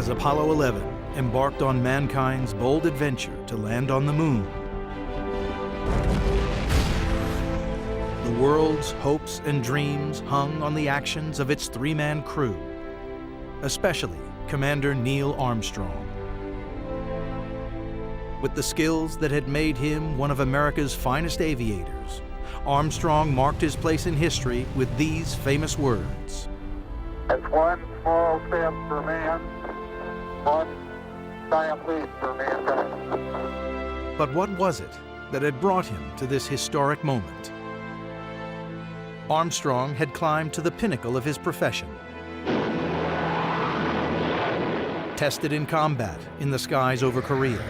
as Apollo 11 embarked on mankind's bold adventure to land on the moon. The world's hopes and dreams hung on the actions of its three-man crew, especially Commander Neil Armstrong. With the skills that had made him one of America's finest aviators, Armstrong marked his place in history with these famous words. It's one small step for man, one giant leap for mankind. But what was it that had brought him to this historic moment? Armstrong had climbed to the pinnacle of his profession. Tested in combat in the skies over Korea.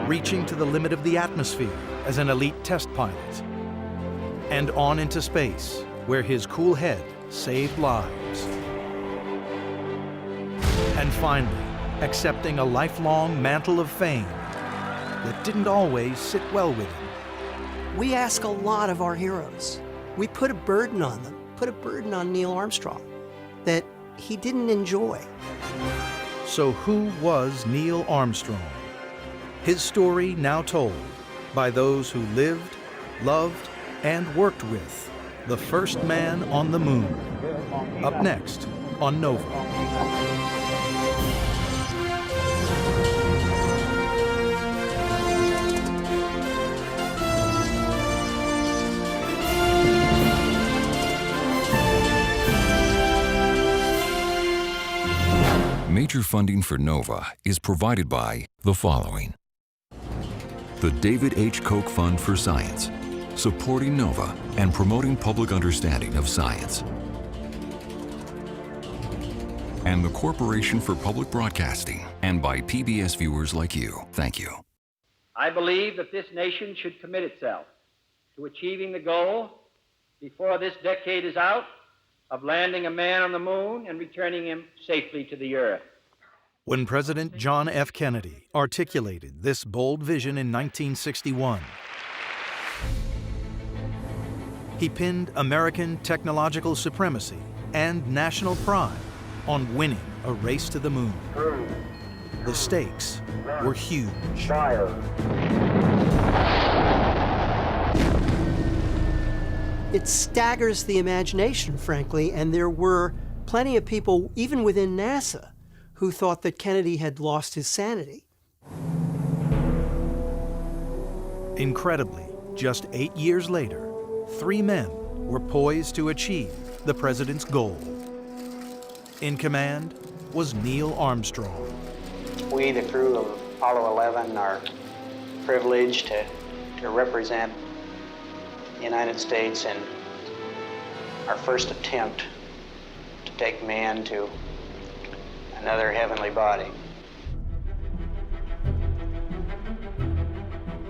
Reaching to the limit of the atmosphere as an elite test pilot. And on into space, where his cool head saved lives. And finally, accepting a lifelong mantle of fame that didn't always sit well with him. We ask a lot of our heroes. We put a burden on them, put a burden on Neil Armstrong that he didn't enjoy. So who was Neil Armstrong? His story now told by those who lived, loved, and worked with the first man on the moon. Up next on Nova. Major funding for NOVA is provided by the following. The David H. Koch Fund for Science, supporting NOVA and promoting public understanding of science. And the Corporation for Public Broadcasting, and by PBS viewers like you. Thank you. I believe that this nation should commit itself to achieving the goal, before this decade is out, of landing a man on the moon and returning him safely to the earth. When President John F. Kennedy articulated this bold vision in 1961, he pinned American technological supremacy and national pride on winning a race to the moon. The stakes were huge. It staggers the imagination, frankly, and there were plenty of people, even within NASA, who thought that Kennedy had lost his sanity. Incredibly, just 8 years later, 3 men were poised to achieve the president's goal. In command was Neil Armstrong. We, the crew of Apollo 11, are privileged to represent the United States in our first attempt to take man to another heavenly body.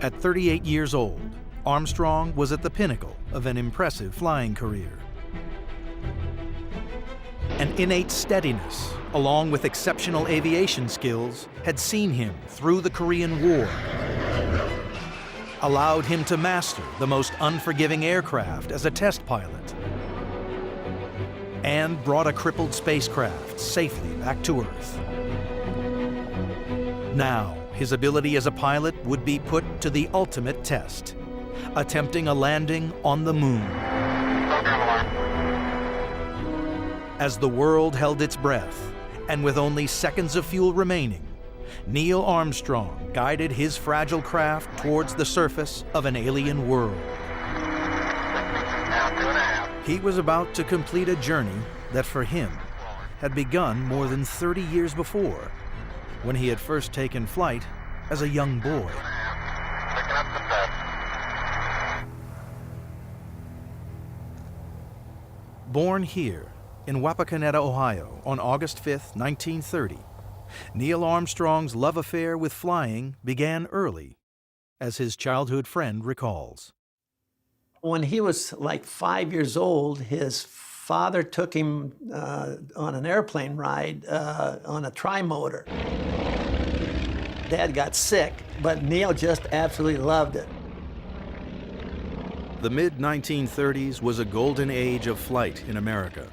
At 38 years old, Armstrong was at the pinnacle of an impressive flying career. An innate steadiness, along with exceptional aviation skills, had seen him through the Korean War, allowed him to master the most unforgiving aircraft as a test pilot, and brought a crippled spacecraft safely back to Earth. Now, his ability as a pilot would be put to the ultimate test, attempting a landing on the moon. As the world held its breath, and with only seconds of fuel remaining, Neil Armstrong guided his fragile craft towards the surface of an alien world. He was about to complete a journey that for him had begun more than 30 years before, when he had first taken flight as a young boy. Born here in Wapakoneta, Ohio on August 5, 1930, Neil Armstrong's love affair with flying began early, as his childhood friend recalls. When he was like 5 years old, his father took him on an airplane ride on a tri-motor. Dad got sick, but Neil just absolutely loved it. The mid-1930s was a golden age of flight in America.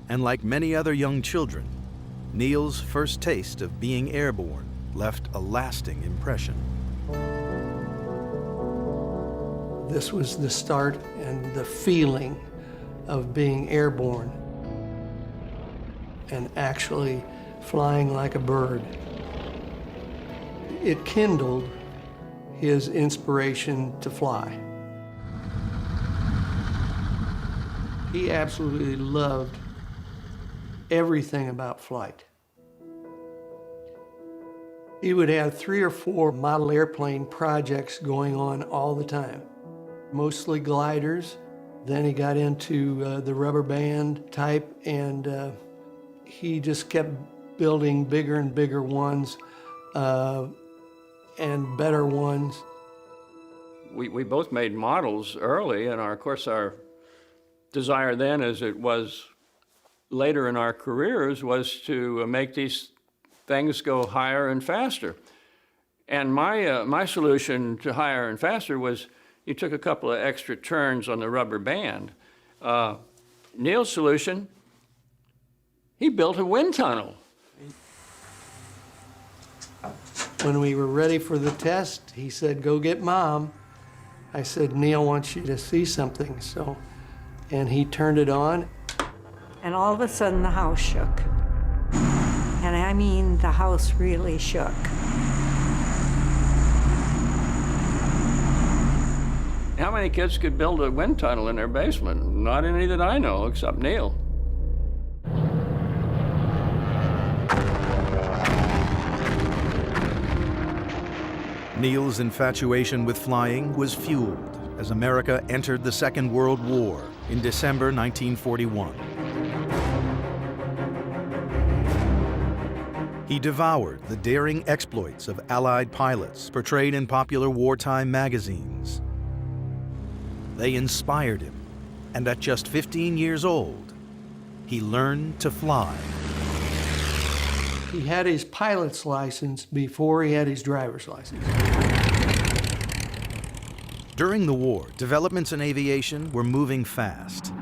And like many other young children, Neil's first taste of being airborne left a lasting impression. This was the start and the feeling of being airborne and actually flying like a bird. It kindled his inspiration to fly. He absolutely loved everything about flight. He would have 3 or 4 model airplane projects going on all the time, mostly gliders. Then he got into the rubber band type, and he just kept building bigger and bigger ones and better ones. We both made models early, and of course our desire then, as it was later in our careers, was to make these things go higher and faster. And my solution to higher and faster was you took a couple of extra turns on the rubber band. Neil's solution, he built a wind tunnel. When we were ready for the test, he said, "Go get Mom." I said, "Neil wants you to see something." And he turned it on. And all of a sudden the house shook. And I mean, the house really shook. How many kids could build a wind tunnel in their basement? Not any that I know, except Neil. Neil's infatuation with flying was fueled as America entered the Second World War in December 1941. He devoured the daring exploits of Allied pilots portrayed in popular wartime magazines. They inspired him, and at just 15 years old, he learned to fly. He had his pilot's license before he had his driver's license. During the war, developments in aviation were moving fast.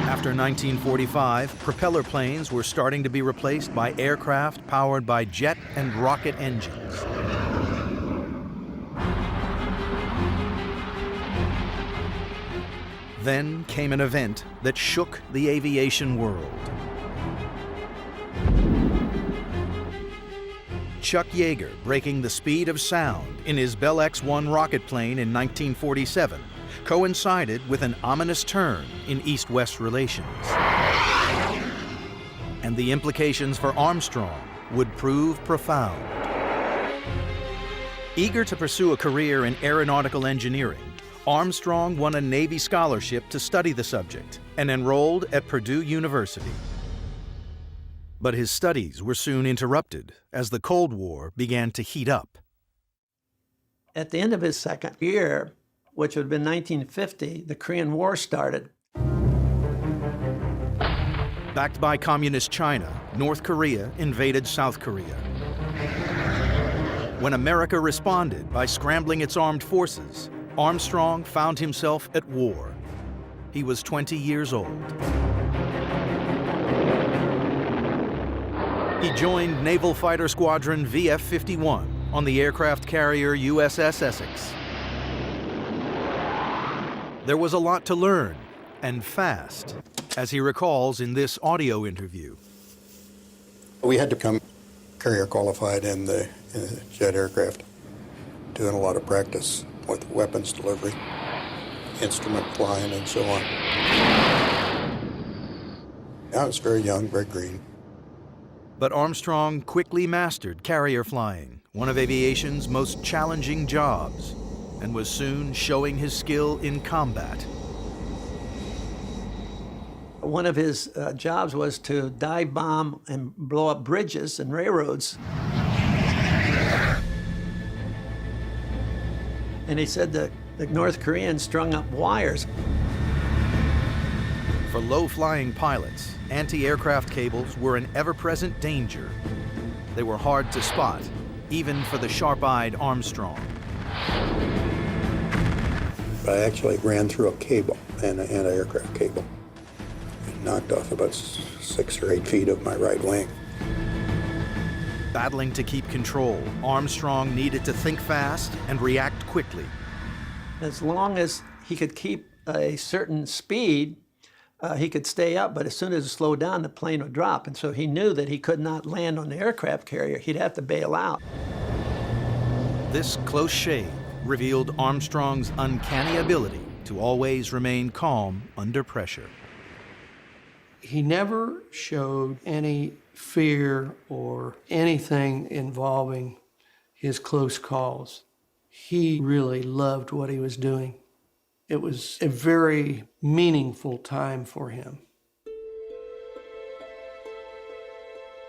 After 1945, propeller planes were starting to be replaced by aircraft powered by jet and rocket engines. Then came an event that shook the aviation world. Chuck Yeager breaking the speed of sound in his Bell X-1 rocket plane in 1947 coincided with an ominous turn in East-West relations. And the implications for Armstrong would prove profound. Eager to pursue a career in aeronautical engineering, Armstrong won a Navy scholarship to study the subject and enrolled at Purdue University. But his studies were soon interrupted as the Cold War began to heat up. At the end of his second year, which would have been 1950, the Korean War started. Backed by Communist China, North Korea invaded South Korea. When America responded by scrambling its armed forces, Armstrong found himself at war. He was 20 years old. He joined Naval Fighter Squadron VF-51 on the aircraft carrier USS Essex. There was a lot to learn, and fast, as he recalls in this audio interview. We had to become carrier qualified in the jet aircraft, doing a lot of practice with weapons delivery, instrument flying, and so on. I was very young, very green. But Armstrong quickly mastered carrier flying, one of aviation's most challenging jobs, and was soon showing his skill in combat. One of his jobs was to dive bomb and blow up bridges and railroads. And he said that the North Koreans strung up wires. For low-flying pilots, anti-aircraft cables were an ever-present danger. They were hard to spot, even for the sharp-eyed Armstrong. I actually ran through a cable, an anti-aircraft cable. knocked off about 6 or 8 feet of my right wing. Battling to keep control, Armstrong needed to think fast and react quickly. As long as he could keep a certain speed, he could stay up, but as soon as it slowed down, the plane would drop. And so he knew that he could not land on the aircraft carrier. He'd have to bail out. This close shave revealed Armstrong's uncanny ability to always remain calm under pressure. He never showed any fear or anything involving his close calls. He really loved what he was doing. It was a very meaningful time for him.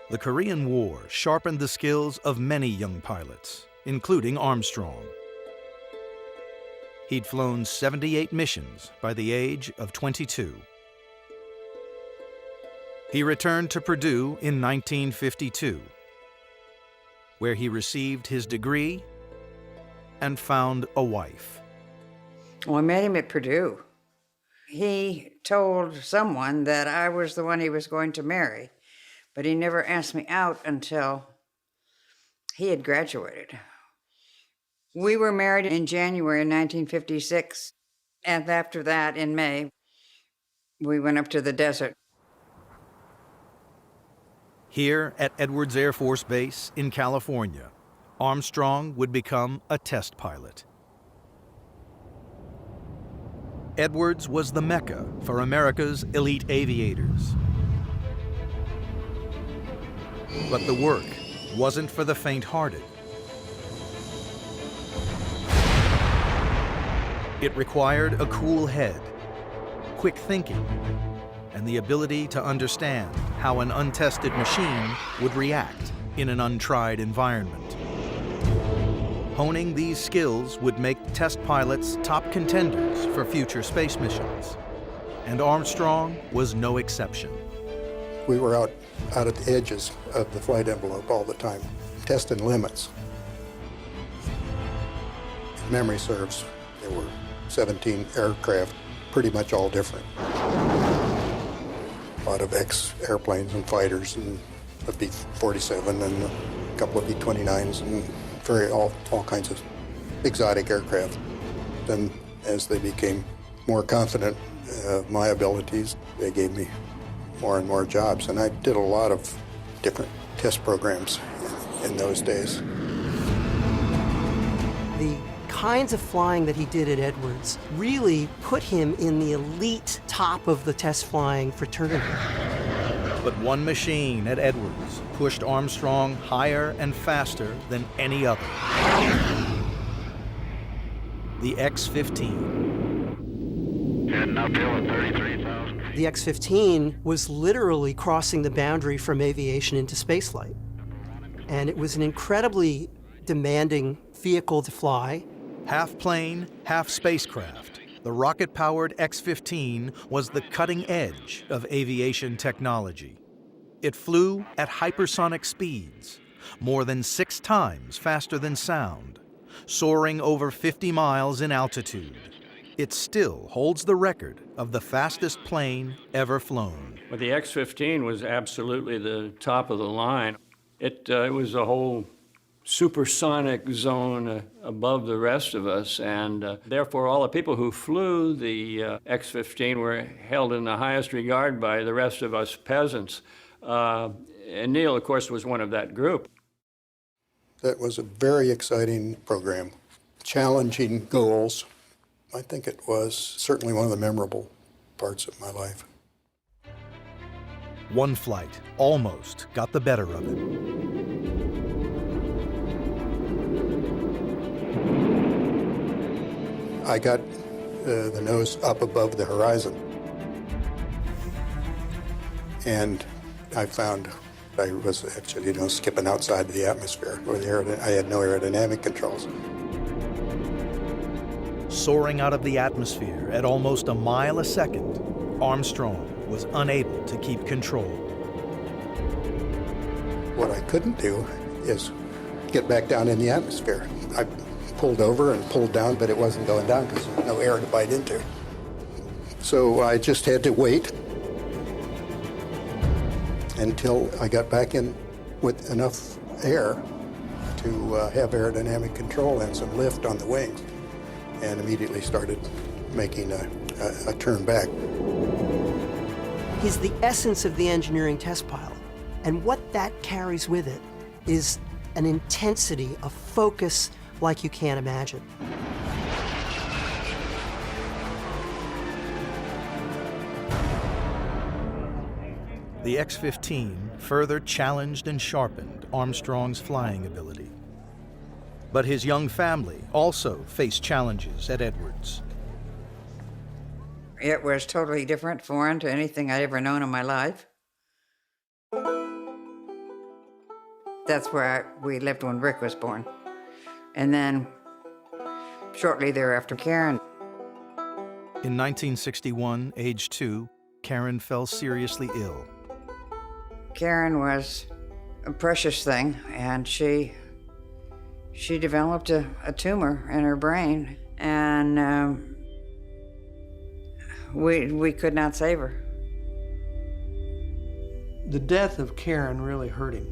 The Korean War sharpened the skills of many young pilots, including Armstrong. He'd flown 78 missions by the age of 22. He returned to Purdue in 1952, where he received his degree and found a wife. Well, I met him at Purdue. He told someone that I was the one he was going to marry, but he never asked me out until he had graduated. We were married in January 1956, and after that, in May, we went up to the desert. Here at Edwards Air Force Base in California, Armstrong would become a test pilot. Edwards was the Mecca for America's elite aviators. But the work wasn't for the faint-hearted. It required a cool head, quick thinking, and the ability to understand how an untested machine would react in an untried environment. Honing these skills would make test pilots top contenders for future space missions, and Armstrong was no exception. We were out at the edges of the flight envelope all the time, testing limits. If memory serves, there were 17 aircraft, pretty much all different. A lot of ex-airplanes and fighters, and a B-47 and a couple of B-29s, and all kinds of exotic aircraft. Then as they became more confident of my abilities, they gave me more and more jobs. And I did a lot of different test programs in those days. The kinds of flying that he did at Edwards really put him in the elite top of the test flying fraternity. But one machine at Edwards pushed Armstrong higher and faster than any other. The X-15. Heading uphill at 33,000 feet. The X-15 was literally crossing the boundary from aviation into spaceflight. And it was an incredibly demanding vehicle to fly. Half plane, half spacecraft, the rocket-powered X-15 was the cutting edge of aviation technology. It flew at hypersonic speeds, more than 6 times faster than sound, soaring over 50 miles in altitude. It still holds the record of the fastest plane ever flown. Well, the X-15 was absolutely the top of the line. It was a whole supersonic zone above the rest of us, and therefore all the people who flew the X-15 were held in the highest regard by the rest of us peasants. And Neil, of course, was one of that group. That was a very exciting program, challenging goals. I think it was certainly one of the memorable parts of my life. One flight almost got the better of it. I got the nose up above the horizon, and I found I was actually, skipping outside the atmosphere, where I had no aerodynamic controls. Soaring out of the atmosphere at almost a mile a second, Armstrong was unable to keep control. What I couldn't do is get back down in the atmosphere. I pulled over and pulled down, but it wasn't going down because there was no air to bite into. So I just had to wait until I got back in with enough air to have aerodynamic control and some lift on the wings, and immediately started making a turn back. He's the essence of the engineering test pilot, and what that carries with it is an intensity, a focus like you can't imagine. The X-15 further challenged and sharpened Armstrong's flying ability. But his young family also faced challenges at Edwards. It was totally different, foreign to anything I'd ever known in my life. That's where we lived when Rick was born. And then shortly thereafter, Karen. In 1961, age 2, Karen fell seriously ill. Karen was a precious thing, and she developed a tumor in her brain, and we could not save her. The death of Karen really hurt him.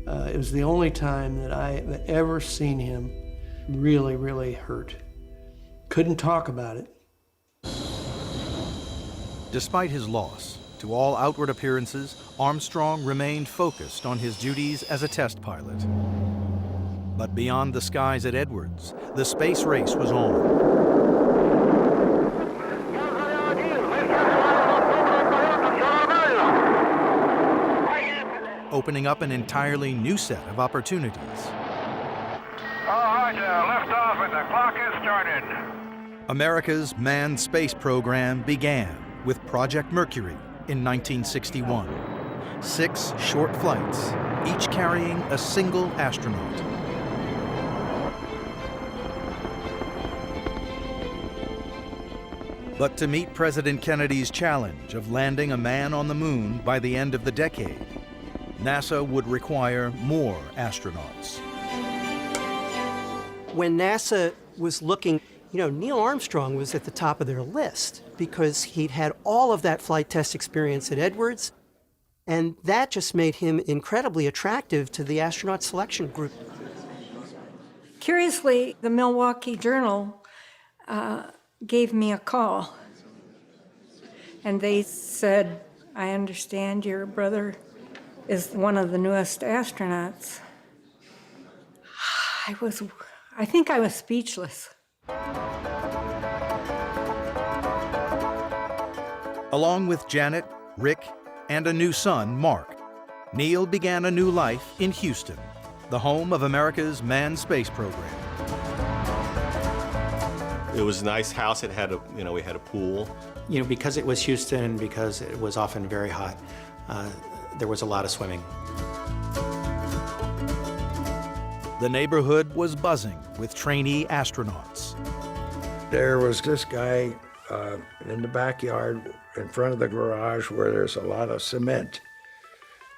It was the only time that I had ever seen him really, really hurt. Couldn't talk about it. Despite his loss, to all outward appearances, Armstrong remained focused on his duties as a test pilot. But beyond the skies at Edwards, the space race was on. Opening up an entirely new set of opportunities. All right, liftoff and the clock has started. America's manned space program began with Project Mercury in 1961. 6 short flights, each carrying a single astronaut. But to meet President Kennedy's challenge of landing a man on the moon by the end of the decade, NASA would require more astronauts. When NASA was looking, Neil Armstrong was at the top of their list because he'd had all of that flight test experience at Edwards, and that just made him incredibly attractive to the astronaut selection group. Curiously, the Milwaukee Journal gave me a call, and they said, "I understand your brother is one of the newest astronauts." I think I was speechless. Along with Janet, Rick, and a new son, Mark, Neil began a new life in Houston, the home of America's manned space program. It was a nice house. It had we had a pool. Because it was Houston, because it was often very hot, there was a lot of swimming. The neighborhood was buzzing with trainee astronauts. There was this guy in the backyard in front of the garage where there's a lot of cement.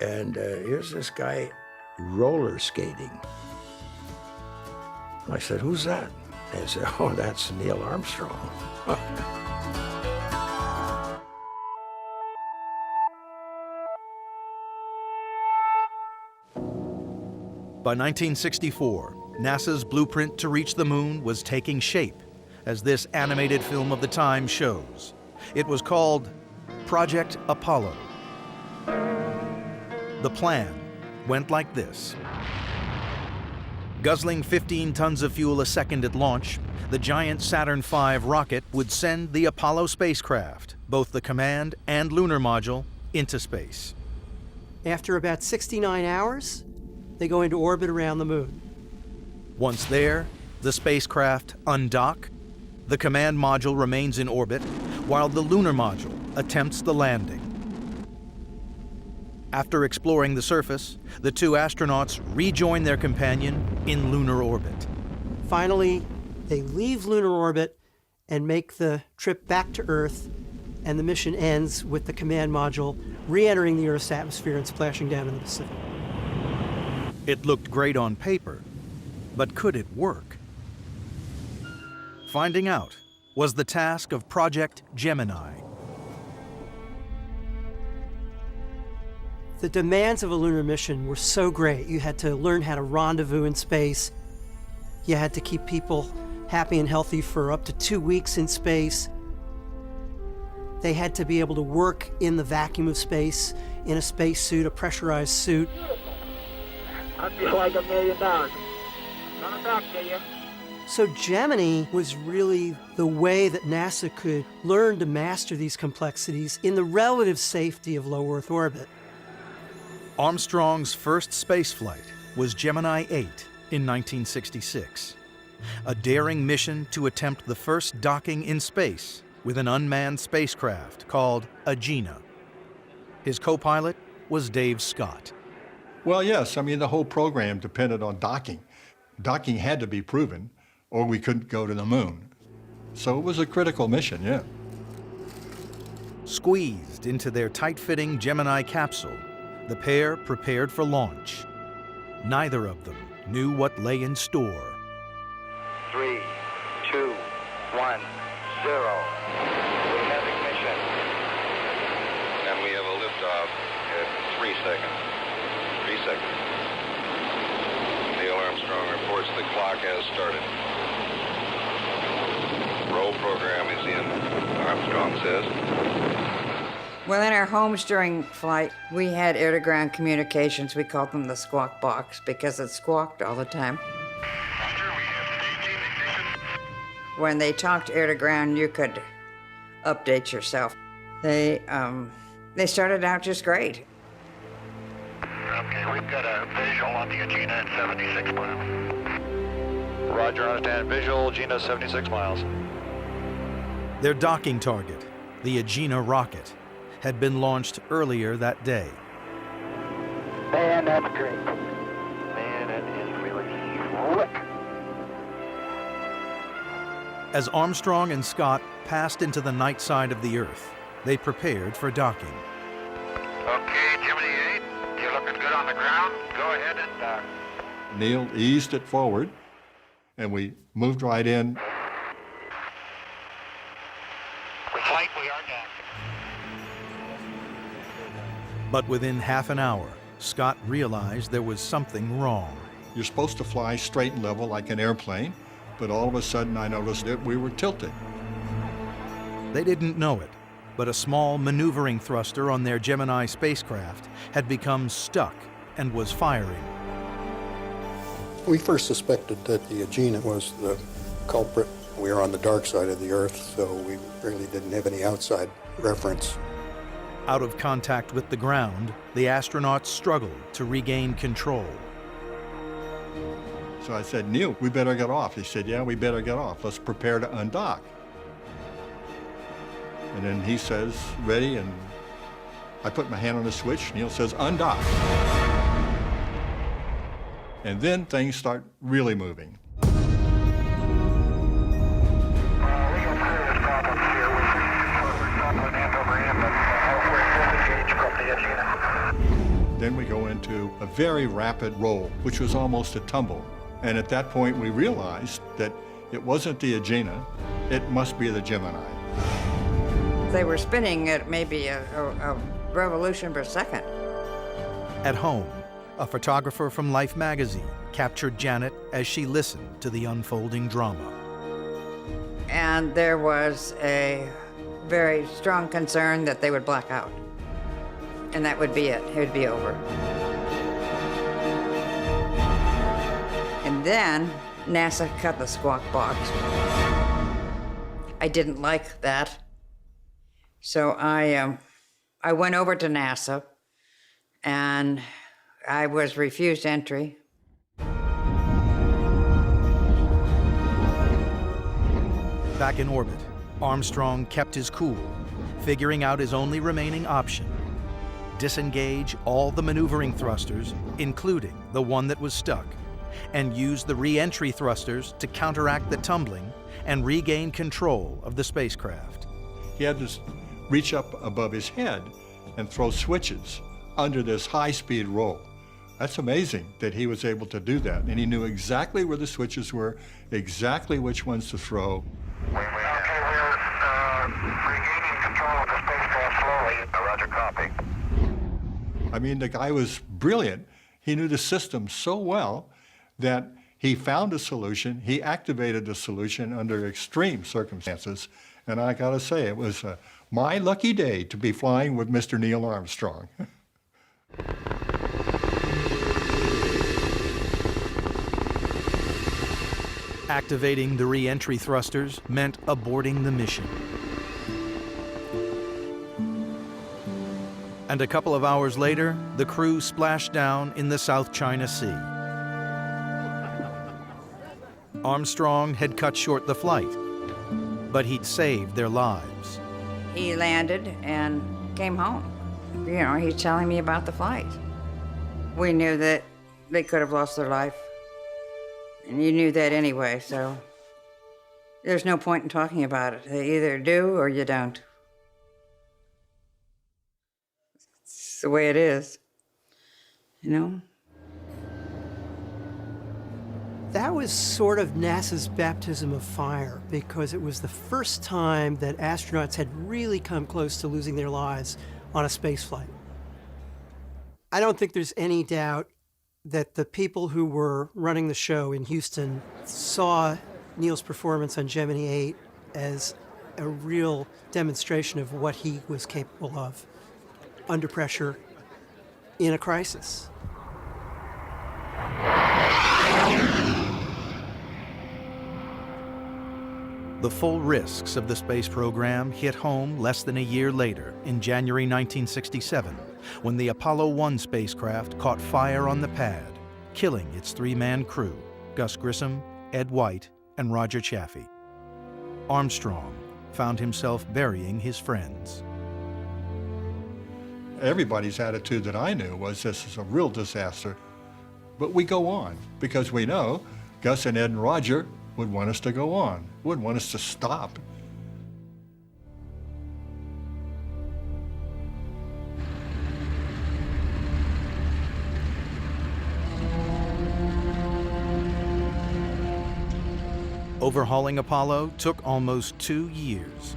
And here's this guy roller skating. I said, "Who's that?" They said, "Oh, that's Neil Armstrong." By 1964, NASA's blueprint to reach the moon was taking shape, as this animated film of the time shows. It was called Project Apollo. The plan went like this. Guzzling 15 tons of fuel a second at launch, the giant Saturn V rocket would send the Apollo spacecraft, both the command and lunar module, into space. After about 69 hours, they go into orbit around the moon. Once there, the spacecraft undock, the command module remains in orbit, while the lunar module attempts the landing. After exploring the surface, the 2 astronauts rejoin their companion in lunar orbit. Finally, they leave lunar orbit and make the trip back to Earth, and the mission ends with the command module re-entering the Earth's atmosphere and splashing down in the Pacific. It looked great on paper, but could it work? Finding out was the task of Project Gemini. The demands of a lunar mission were so great. You had to learn how to rendezvous in space. You had to keep people happy and healthy for up to 2 weeks in space. They had to be able to work in the vacuum of space, in a spacesuit, a pressurized suit. I feel like $1 million. Coming back to you. So Gemini was really the way that NASA could learn to master these complexities in the relative safety of low Earth orbit. Armstrong's first spaceflight was Gemini 8 in 1966, a daring mission to attempt the first docking in space with an unmanned spacecraft called Agena. His co-pilot was Dave Scott. Well, yes, I mean, the whole program depended on docking. Docking had to be proven, or we couldn't go to the moon. So it was a critical mission, yeah. Squeezed into their tight-fitting Gemini capsule, the pair prepared for launch. Neither of them knew what lay in store. 3, 2, 1, 0. We have ignition. And we have a liftoff at 3 seconds. 3 seconds. Neil Armstrong reports the clock has started. Roll program is in, Armstrong says. Well, in our homes during flight, we had air-to-ground communications. We called them the squawk box because it squawked all the time. When they talked air-to-ground, you could update yourself. They started out just great. Okay, we've got a visual on the Agena at 76 miles. Roger, understand. Visual, Agena 76 miles. Their docking target, the Agena rocket, had been launched earlier that day. Man, that's great. Man, it is really slick. As Armstrong and Scott passed into the night side of the Earth, they prepared for docking. Okay, Gemini 8, you're looking good on the ground. Go ahead and dock. Neil eased it forward, and we moved right in. With flight, we are docked. But within half an hour, Scott realized there was something wrong. You're supposed to fly straight and level like an airplane, but all of a sudden I noticed that we were tilted. They didn't know it, but a small maneuvering thruster on their Gemini spacecraft had become stuck and was firing. We first suspected that the Agena was the culprit. We were on the dark side of the Earth, so we really didn't have any outside reference. Out of contact with the ground, the astronauts struggled to regain control. So I said, Neil, we better get off. He said, yeah, we better get off. Let's prepare to undock. And then he says, ready, and I put my hand on the switch. Neil says, undock. And then things start really moving. Then we go into a very rapid roll, which was almost a tumble. And at that point, we realized that it wasn't the Agena, it must be the Gemini. They were spinning at maybe a revolution per second. At home, a photographer from Life magazine captured Janet as she listened to the unfolding drama. And there was a very strong concern that they would black out. And that would be it. It would be over. And then NASA cut the squawk box. I didn't like that. So I went over to NASA and I was refused entry. Back in orbit, Armstrong kept his cool, figuring out his only remaining option: disengage all the maneuvering thrusters, including the one that was stuck, and use the re-entry thrusters to counteract the tumbling and regain control of the spacecraft. He had to reach up above his head and throw switches under this high-speed roll. That's amazing that he was able to do that, and he knew exactly where the switches were, exactly which ones to throw. Okay, we're regaining control of the spacecraft slowly. Roger, copy. I mean, the guy was brilliant. He knew the system so well that he found a solution. He activated the solution under extreme circumstances. And I gotta say, it was my lucky day to be flying with Mr. Neil Armstrong. Activating the re-entry thrusters meant aborting the mission. And a couple of hours later, the crew splashed down in the South China Sea. Armstrong had cut short the flight, but he'd saved their lives. He landed and came home. You know, he's telling me about the flight. We knew that they could have lost their life. And you knew that anyway, so there's no point in talking about it. They either do or you don't. It's the way it is, you know? That was sort of NASA's baptism of fire, because it was the first time that astronauts had really come close to losing their lives on a space flight. I don't think there's any doubt that the people who were running the show in Houston saw Neil's performance on Gemini 8 as a real demonstration of what he was capable of under pressure in a crisis. The full risks of the space program hit home less than a year later, in January 1967, when the Apollo 1 spacecraft caught fire on the pad, killing its three-man crew, Gus Grissom, Ed White, and Roger Chaffee. Armstrong found himself burying his friends. Everybody's attitude that I knew was this is a real disaster. But we go on because we know Gus and Ed and Roger would want us to go on, wouldn't want us to stop. Overhauling Apollo took almost 2 years.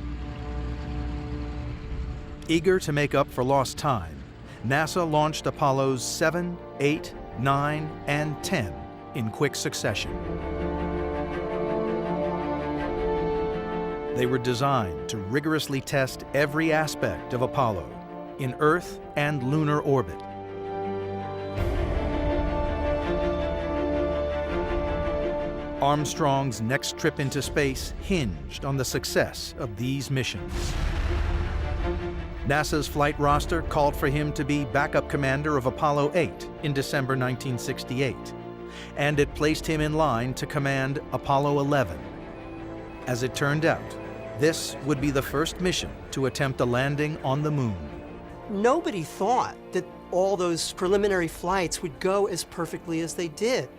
Eager to make up for lost time, NASA launched Apollos 7, 8, 9, and 10 in quick succession. They were designed to rigorously test every aspect of Apollo in Earth and lunar orbit. Armstrong's next trip into space hinged on the success of these missions. NASA's flight roster called for him to be backup commander of Apollo 8 in December 1968, and it placed him in line to command Apollo 11. As it turned out, this would be the first mission to attempt a landing on the moon. Nobody thought that all those preliminary flights would go as perfectly as they did.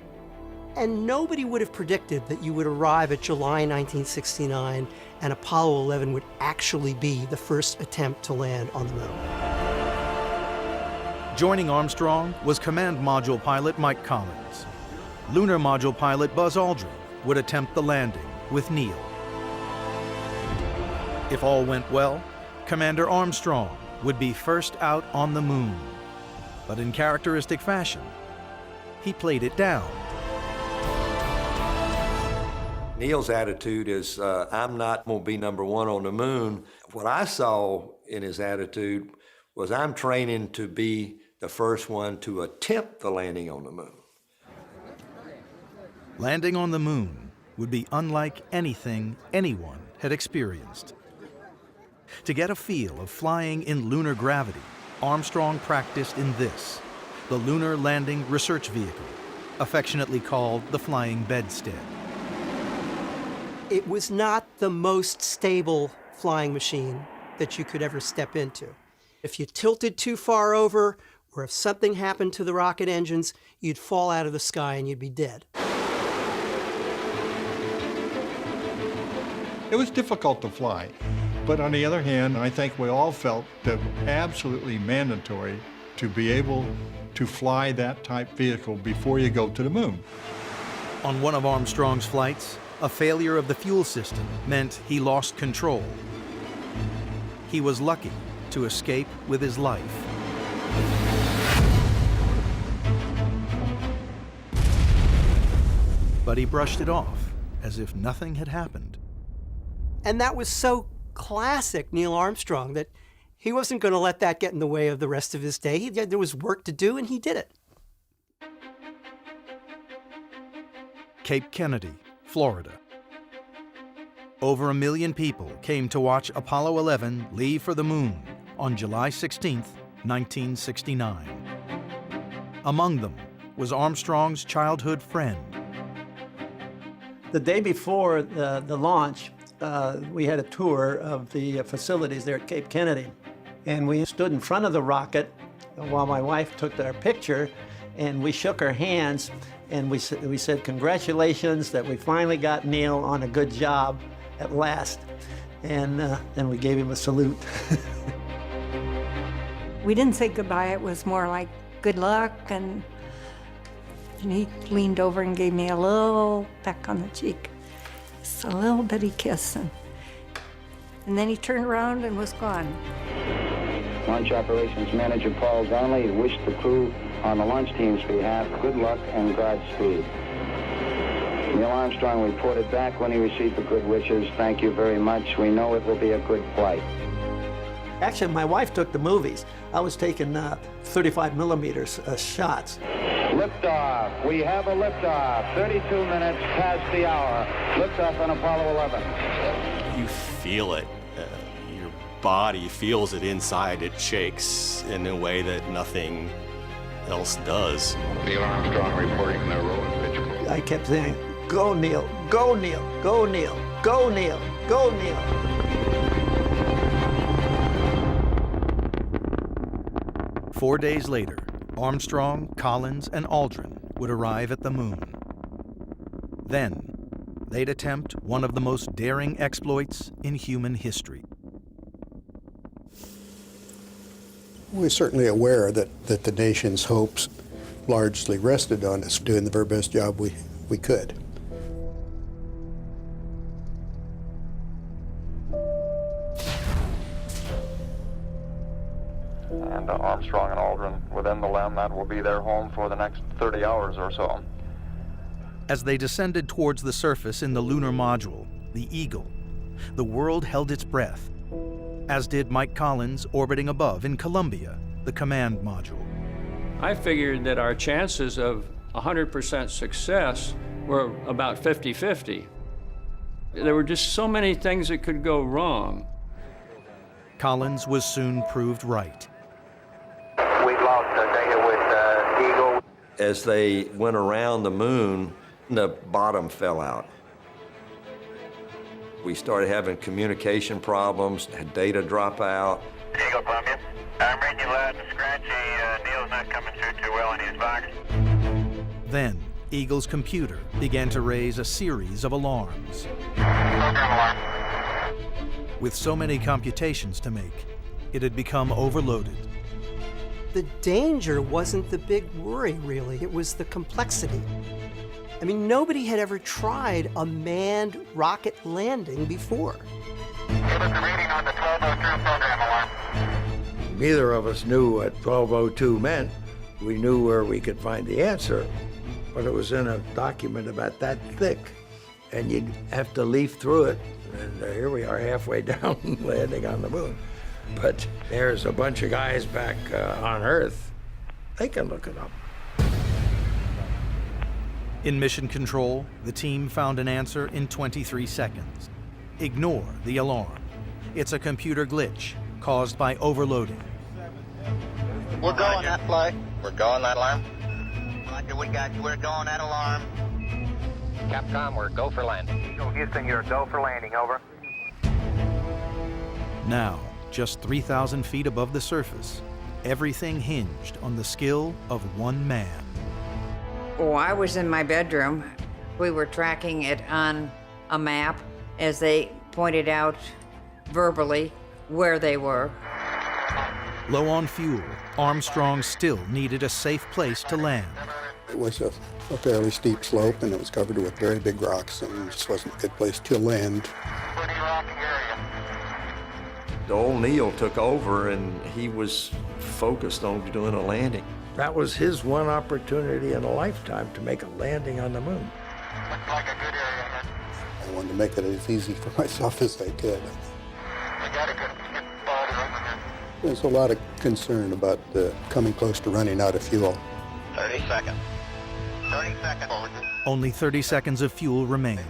And nobody would have predicted that you would arrive at July 1969 and Apollo 11 would actually be the first attempt to land on the moon. Joining Armstrong was Command Module pilot Mike Collins. Lunar Module pilot Buzz Aldrin would attempt the landing with Neil. If all went well, Commander Armstrong would be first out on the moon. But in characteristic fashion, he played it down. Neil's attitude is, I'm not going to be number one on the moon. What I saw in his attitude was, I'm training to be the first one to attempt the landing on the moon. Landing on the moon would be unlike anything anyone had experienced. To get a feel of flying in lunar gravity, Armstrong practiced in this, the Lunar Landing Research Vehicle, affectionately called the Flying Bedstead. It was not the most stable flying machine that you could ever step into. If you tilted too far over, or if something happened to the rocket engines, you'd fall out of the sky and you'd be dead. It was difficult to fly, but on the other hand, I think we all felt that absolutely mandatory to be able to fly that type vehicle before you go to the moon. On one of Armstrong's flights, a failure of the fuel system meant he lost control. He was lucky to escape with his life. but he brushed it off as if nothing had happened. And that was so classic Neil Armstrong that he wasn't going to let that get in the way of the rest of his day. There was work to do, and he did it. Cape Kennedy, Florida. Over 1 million people came to watch Apollo 11 leave for the moon on July 16, 1969. Among them was Armstrong's childhood friend. The day before the launch, we had a tour of the facilities there at Cape Kennedy. And we stood in front of the rocket while my wife took our picture, and we shook our hands, and we said, congratulations that we finally got Neil on a good job at last. And then we gave him a salute. We didn't say goodbye, it was more like good luck, and he leaned over and gave me a little peck on the cheek. Just a little bitty kiss, and then he turned around and was gone. Launch Operations Manager Paul Donnelly wished the crew on the launch team's behalf good luck and Godspeed. Neil Armstrong reported back when he received the good wishes. Thank you very much. We know it will be a good flight. Actually, my wife took the movies. I was taking 35 millimeters shots. Liftoff. We have a liftoff. 32 minutes past the hour. Liftoff on Apollo 11. You feel it. Your body feels it inside. It shakes in a way that nothing else does. Neil Armstrong reporting the roll and pitch. I kept saying, go Neil, go Neil, go Neil, go Neil, go Neil. 4 days later, Armstrong, Collins, and Aldrin would arrive at the moon. Then, they'd attempt one of the most daring exploits in human history. We're certainly aware that the nation's hopes largely rested on us doing the very best job we could. And Armstrong and Aldrin within the LEM, that will be their home for the next 30 hours or so. As they descended towards the surface in the lunar module, the Eagle, the world held its breath, as did Mike Collins orbiting above in Columbia, the command module. I figured that our chances of 100% success were about 50-50. There were just so many things that could go wrong. Collins was soon proved right. We've lost data with Eagle. As they went around the moon, the bottom fell out. We started having communication problems, had data drop out. Eagle Columbia, I'm reading you loud and scratchy. Neil's not coming through too well in his box. Then, Eagle's computer began to raise a series of alarms. With so many computations to make, it had become overloaded. The danger wasn't the big worry, really. It was the complexity. I mean, nobody had ever tried a manned rocket landing before. Give us a reading on the 1202 program alarm. Neither of us knew what 1202 meant. We knew where we could find the answer, but it was in a document about that thick, and you'd have to leaf through it. And here we are halfway down, landing on the moon. But there's a bunch of guys back on Earth. They can look it up. In mission control, the team found an answer in 23 seconds. Ignore the alarm. It's a computer glitch caused by overloading. We're going that flight. We're going that alarm. Roger, we got you. We're going that alarm. Capcom, we're go for landing. Eagle Houston, you're go for landing, over. Now, just 3,000 feet above the surface, everything hinged on the skill of one man. Oh, I was in my bedroom. We were tracking it on a map as they pointed out verbally where they were. Low on fuel, Armstrong still needed a safe place to land. It was a fairly steep slope, and it was covered with very big rocks, and it just wasn't a good place to land. Pretty rocky area. The old Neil took over, and he was focused on doing a landing. That was his one opportunity in a lifetime to make a landing on the moon. Looks like a good area ahead. I wanted to make it as easy for myself as I could. We got a good spot over here. There's a lot of concern about coming close to running out of fuel. 30 seconds. 30 seconds. Only 30 seconds of fuel remained.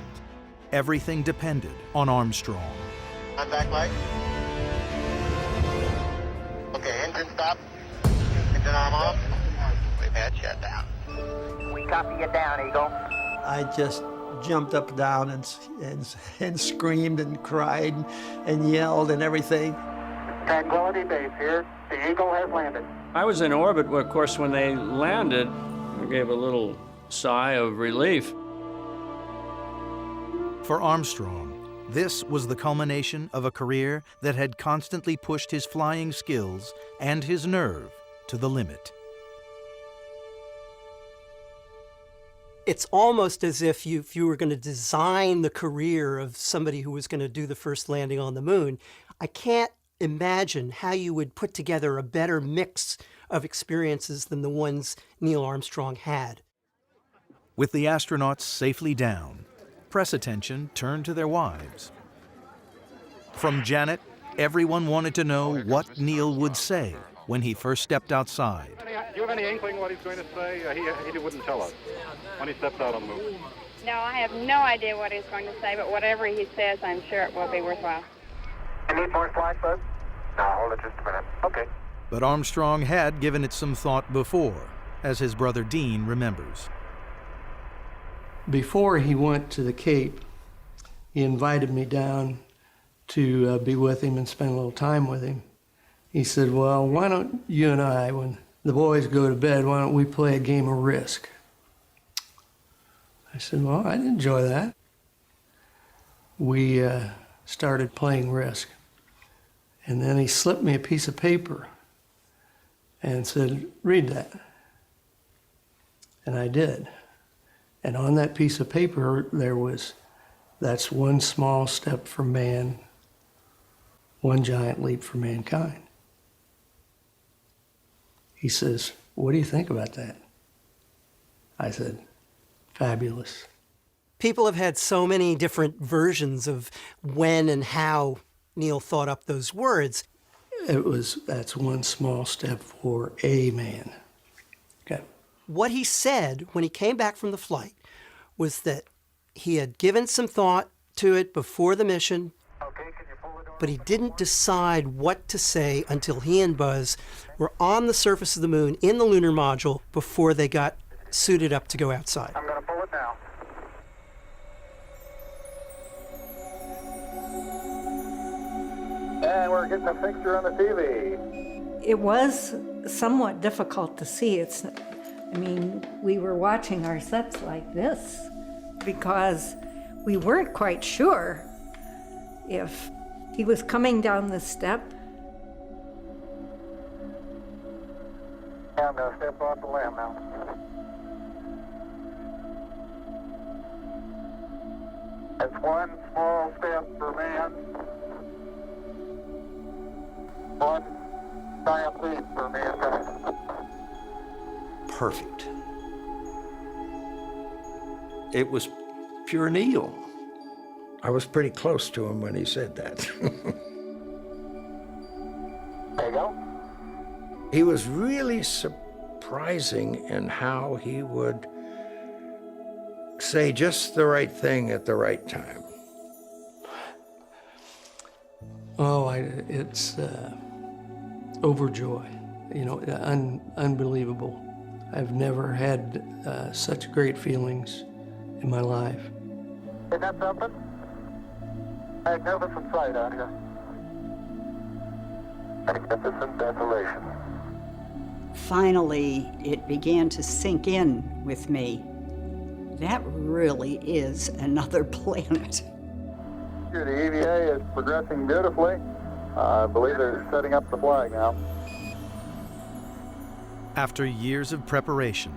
Everything depended on Armstrong. Contact light. Okay, engine stop. Engine arm off. We've had shutdown. We copy you down, Eagle. I just jumped up and down and screamed and cried and yelled and everything. Tranquility Base here. The Eagle has landed. I was in orbit, of course, when they landed. I gave a little sigh of relief. For Armstrong, this was the culmination of a career that had constantly pushed his flying skills and his nerve to the limit. It's almost as if you were going to design the career of somebody who was going to do the first landing on the moon. I can't imagine how you would put together a better mix of experiences than the ones Neil Armstrong had. With the astronauts safely down, press attention turned to their wives. From Janet, everyone wanted to know what Neil would say when he first stepped outside. Do you have any inkling what he's going to say? He wouldn't tell us when he steps out on the moon. No, I have no idea what he's going to say, but whatever he says, I'm sure it will be worthwhile. You need more flight, bud? No, hold it just a minute. Okay. But Armstrong had given it some thought before, as his brother Dean remembers. Before he went to the Cape, he invited me down to be with him and spend a little time with him. He said, well, why don't you and I, when the boys go to bed, why don't we play a game of Risk? I said, well, I'd enjoy that. We started playing Risk. And then he slipped me a piece of paper and said, read that. And I did. And on that piece of paper, there was, that's one small step for man, one giant leap for mankind. He says, what do you think about that? I said, fabulous. People have had so many different versions of when and how Neil thought up those words. That's one small step for a man. Okay. What he said when he came back from the flight was that he had given some thought to it before the mission, but he didn't decide what to say until he and Buzz were on the surface of the moon in the lunar module before they got suited up to go outside. I'm going to pull it now. And we're getting a picture on the TV. It was somewhat difficult to see. We were watching our sets like this because we weren't quite sure if he was coming down the step. Yeah, I'm going to step off the lamb now. That's one small step for man, one giant leap for mankind. Perfect. It was pure Neil. I was pretty close to him when he said that. There you go. He was really surprising in how he would say just the right thing at the right time. Oh, it's overjoy, unbelievable. I've never had such great feelings in my life. Isn't that something? Magnificent sight out here. Magnificent desolation. Finally, it began to sink in with me. That really is another planet. Here, the EVA is progressing beautifully. I believe they're setting up the flag now. After years of preparation,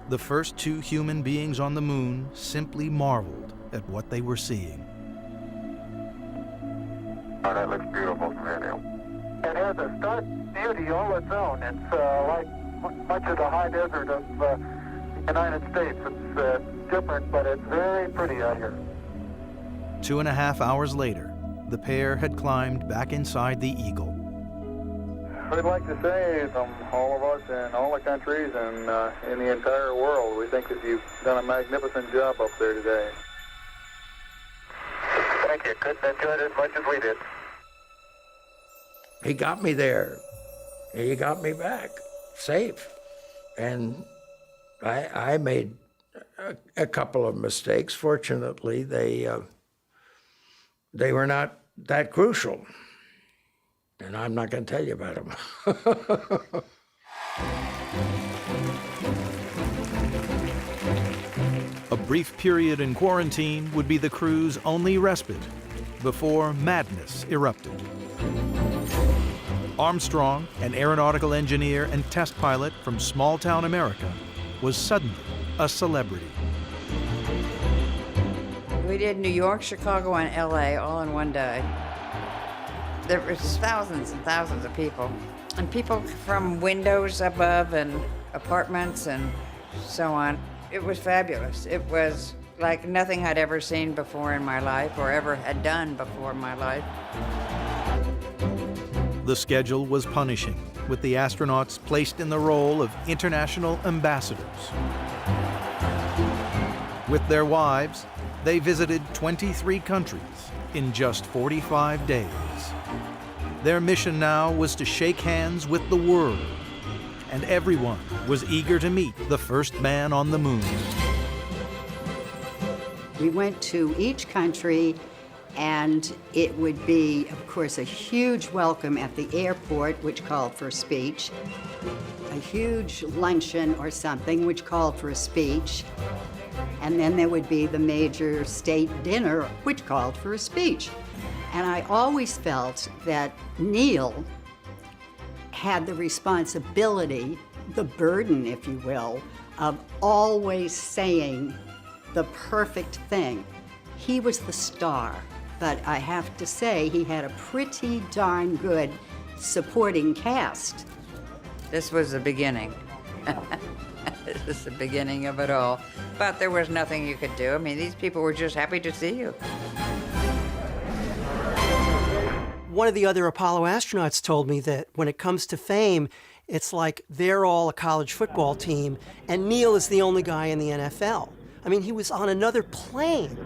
the first two human beings on the moon simply marveled at what they were seeing. Oh, that looks beautiful from here, Neil. It has a stark beauty all its own. It's like much of the high desert of the United States. It's different, but it's very pretty out here. 2.5 hours later, the pair had climbed back inside the Eagle. We'd like to say from all of us in all the countries and in the entire world, we think that you've done a magnificent job up there today. Thank you. Couldn't enjoy it as much as we did. He got me there. He got me back safe. And I made a couple of mistakes. Fortunately, they were not that crucial. And I'm not going to tell you about them. A brief period in quarantine would be the crew's only respite before madness erupted. Armstrong, an aeronautical engineer and test pilot from small-town America, was suddenly a celebrity. We did New York, Chicago, and LA all in one day. There was thousands and thousands of people. And people from windows above and apartments and so on. It was fabulous. It was like nothing I'd ever seen before in my life or ever had done before in my life. The schedule was punishing, with the astronauts placed in the role of international ambassadors. With their wives, they visited 23 countries in just 45 days. Their mission now was to shake hands with the world, and everyone was eager to meet the first man on the moon. We went to each country, and it would be, of course, a huge welcome at the airport, which called for a speech, a huge luncheon or something, which called for a speech, and then there would be the major state dinner, which called for a speech. And I always felt that Neil had the responsibility, the burden, if you will, of always saying the perfect thing. He was the star, but I have to say he had a pretty darn good supporting cast. This was the beginning. This is the beginning of it all. But there was nothing you could do. I mean, these people were just happy to see you. One of the other Apollo astronauts told me that when it comes to fame, it's like they're all a college football team, and Neil is the only guy in the NFL. I mean, he was on another plane.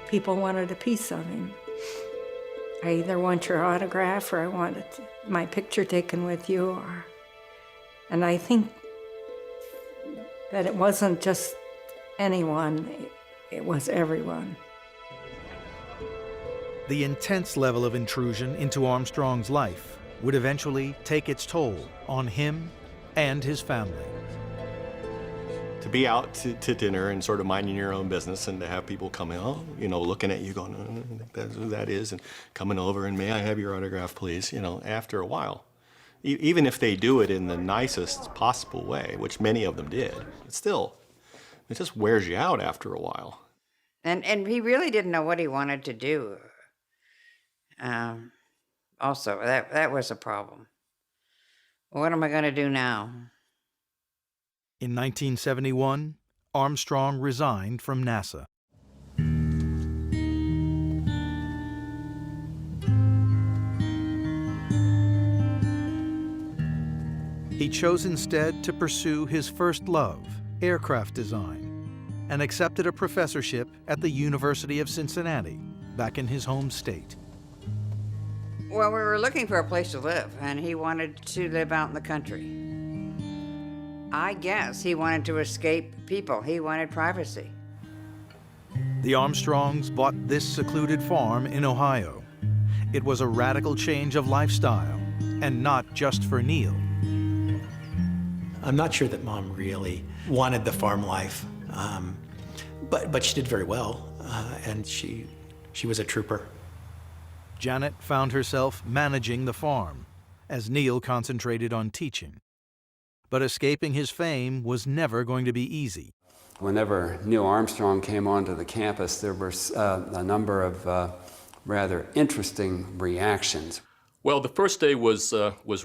People wanted a piece of him. I either want your autograph or I want my picture taken with you. And I think that it wasn't just anyone, it was everyone. The intense level of intrusion into Armstrong's life would eventually take its toll on him and his family. To be out to dinner and sort of minding your own business and to have people coming, looking at you going, that's who that is, and coming over and may I have your autograph, please, after a while. Even if they do it in the nicest possible way, which many of them did, but still, it just wears you out after a while. And he really didn't know what he wanted to do. Also, that was a problem. What am I going to do now? In 1971, Armstrong resigned from NASA. He chose instead to pursue his first love, aircraft design, and accepted a professorship at the University of Cincinnati, back in his home state. Well, we were looking for a place to live, and he wanted to live out in the country. I guess he wanted to escape people. He wanted privacy. The Armstrongs bought this secluded farm in Ohio. It was a radical change of lifestyle, and not just for Neil. I'm not sure that Mom really wanted the farm life, but she did very well, and she was a trooper. Janet found herself managing the farm, as Neil concentrated on teaching. But escaping his fame was never going to be easy. Whenever Neil Armstrong came onto the campus, there were a number of rather interesting reactions. Well, the first day was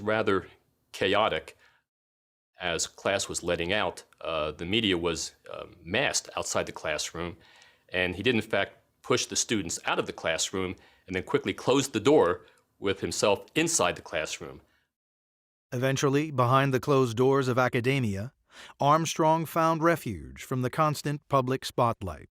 rather chaotic. As class was letting out, the media was massed outside the classroom, and he did in fact push the students out of the classroom and then quickly closed the door with himself inside the classroom. Eventually, behind the closed doors of academia, Armstrong found refuge from the constant public spotlight.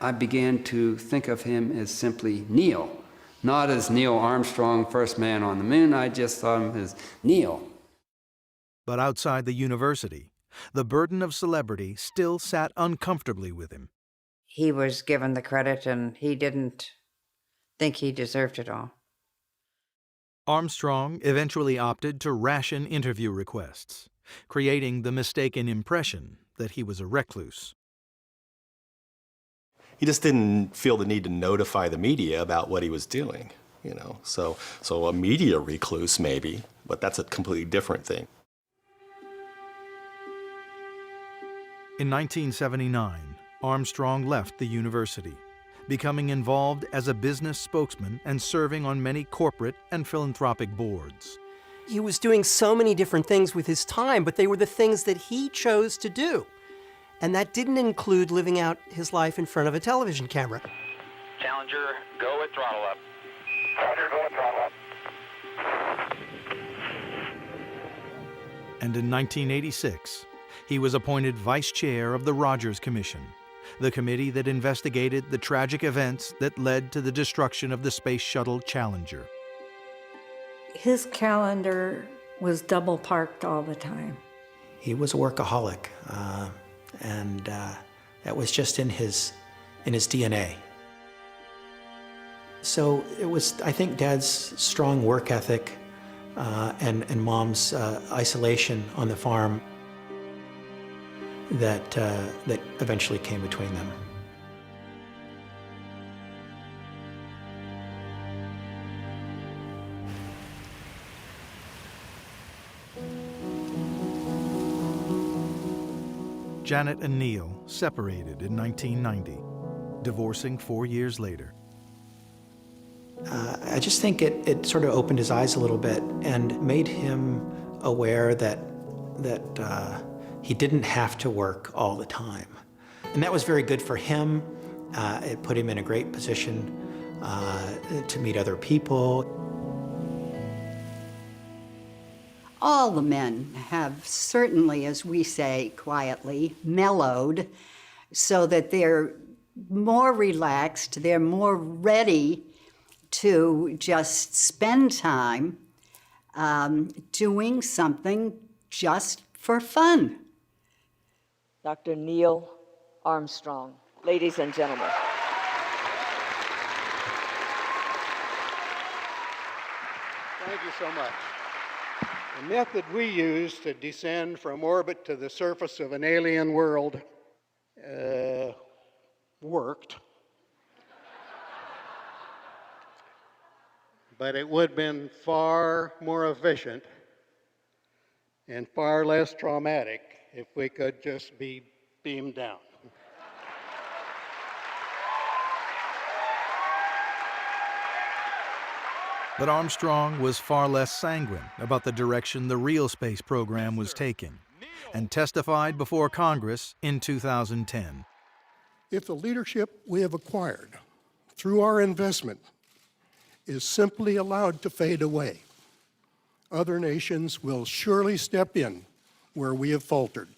I began to think of him as simply Neil, not as Neil Armstrong, first man on the moon. I just thought of him as Neil. But outside the university, the burden of celebrity still sat uncomfortably with him. He was given the credit, and he didn't think he deserved it all. Armstrong eventually opted to ration interview requests, creating the mistaken impression that he was a recluse. He just didn't feel the need to notify the media about what he was doing, you know. So a media recluse maybe, but that's a completely different thing. In 1979, Armstrong left the university, becoming involved as a business spokesman and serving on many corporate and philanthropic boards. He was doing so many different things with his time, but they were the things that he chose to do. And that didn't include living out his life in front of a television camera. Challenger, go at throttle up. Roger, go at throttle up. And in 1986, he was appointed vice chair of the Rogers Commission, the committee that investigated the tragic events that led to the destruction of the Space Shuttle Challenger. His calendar was double parked all the time. He was a workaholic, and that was just in his DNA. So it was, I think, Dad's strong work ethic and Mom's isolation on the farm that eventually came between them. Janet and Neil separated in 1990, divorcing 4 years later. I just think it sort of opened his eyes a little bit and made him aware that he didn't have to work all the time. And that was very good for him. It put him in a great position to meet other people. All the men have certainly, as we say quietly, mellowed so that they're more relaxed, they're more ready to just spend time doing something just for fun. Dr. Neil Armstrong, ladies and gentlemen. Thank you so much. The method we use to descend from orbit to the surface of an alien world worked. But it would have been far more efficient and far less traumatic if we could just be beamed down. But Armstrong was far less sanguine about the direction the real space program was taking, and testified before Congress in 2010. If the leadership we have acquired through our investment is simply allowed to fade away, other nations will surely step in where we have faltered.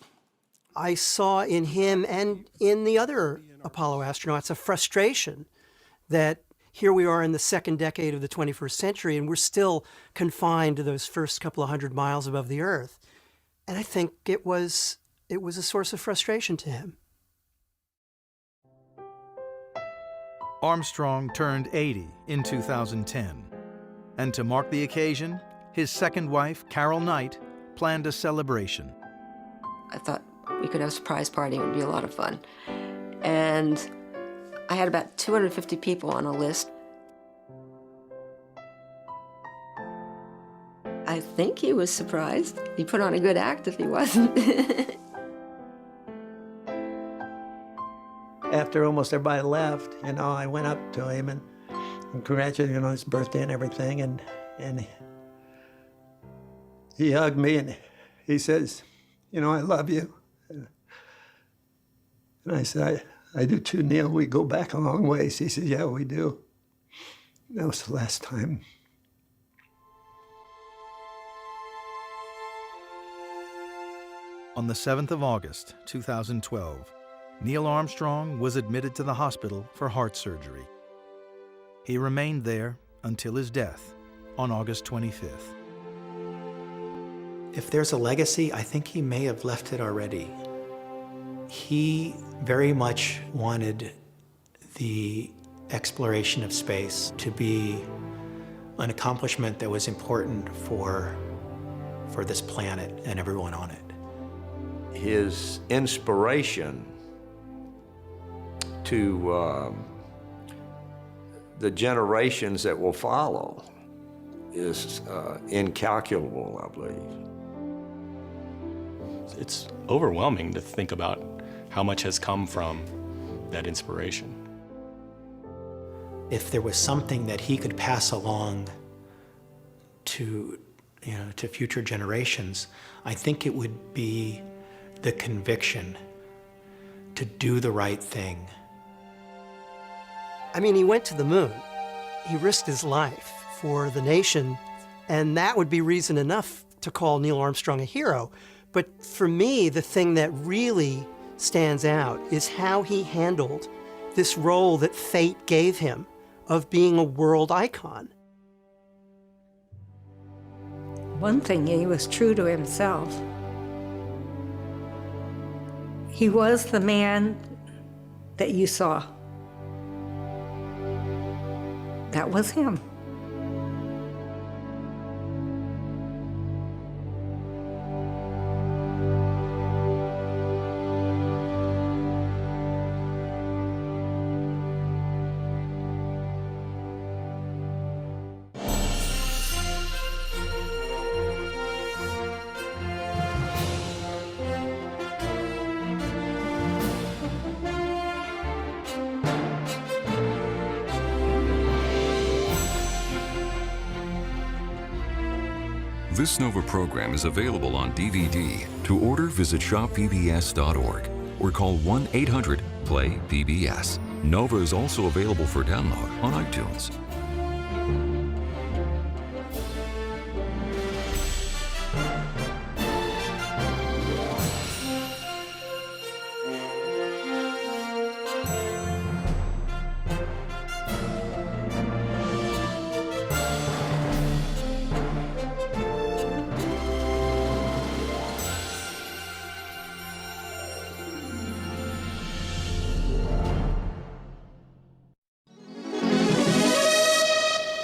I saw in him and in the other Apollo astronauts a frustration that here we are in the second decade of the 21st century, and we're still confined to those first couple of 100 miles above the Earth. And I think it was a source of frustration to him. Armstrong turned 80 in 2010, and to mark the occasion, his second wife, Carol Knight, planned a celebration. I thought we could have a surprise party. It would be a lot of fun. And I had about 250 people on a list. I think he was surprised. He put on a good act if he wasn't. After almost everybody left, I went up to him and congratulated him on his birthday and everything, and he hugged me and he says, you know, I love you. And I said, I do too, Neil. We go back a long ways. He said, yeah, we do. That was the last time. On the 7th of August, 2012, Neil Armstrong was admitted to the hospital for heart surgery. He remained there until his death on August 25th. If there's a legacy, I think he may have left it already. He very much wanted the exploration of space to be an accomplishment that was important for this planet and everyone on it. His inspiration to the generations that will follow is incalculable, I believe. It's overwhelming to think about how much has come from that inspiration. If there was something that he could pass along to future generations, I think it would be the conviction to do the right thing. I mean, he went to the moon. He risked his life for the nation, and that would be reason enough to call Neil Armstrong a hero. But for me, the thing that really stands out is how he handled this role that fate gave him of being a world icon. One thing, he was true to himself. He was the man that you saw. That was him. This NOVA program is available on DVD. To order, visit shoppbs.org or call 1-800-PLAY-PBS. NOVA is also available for download on iTunes.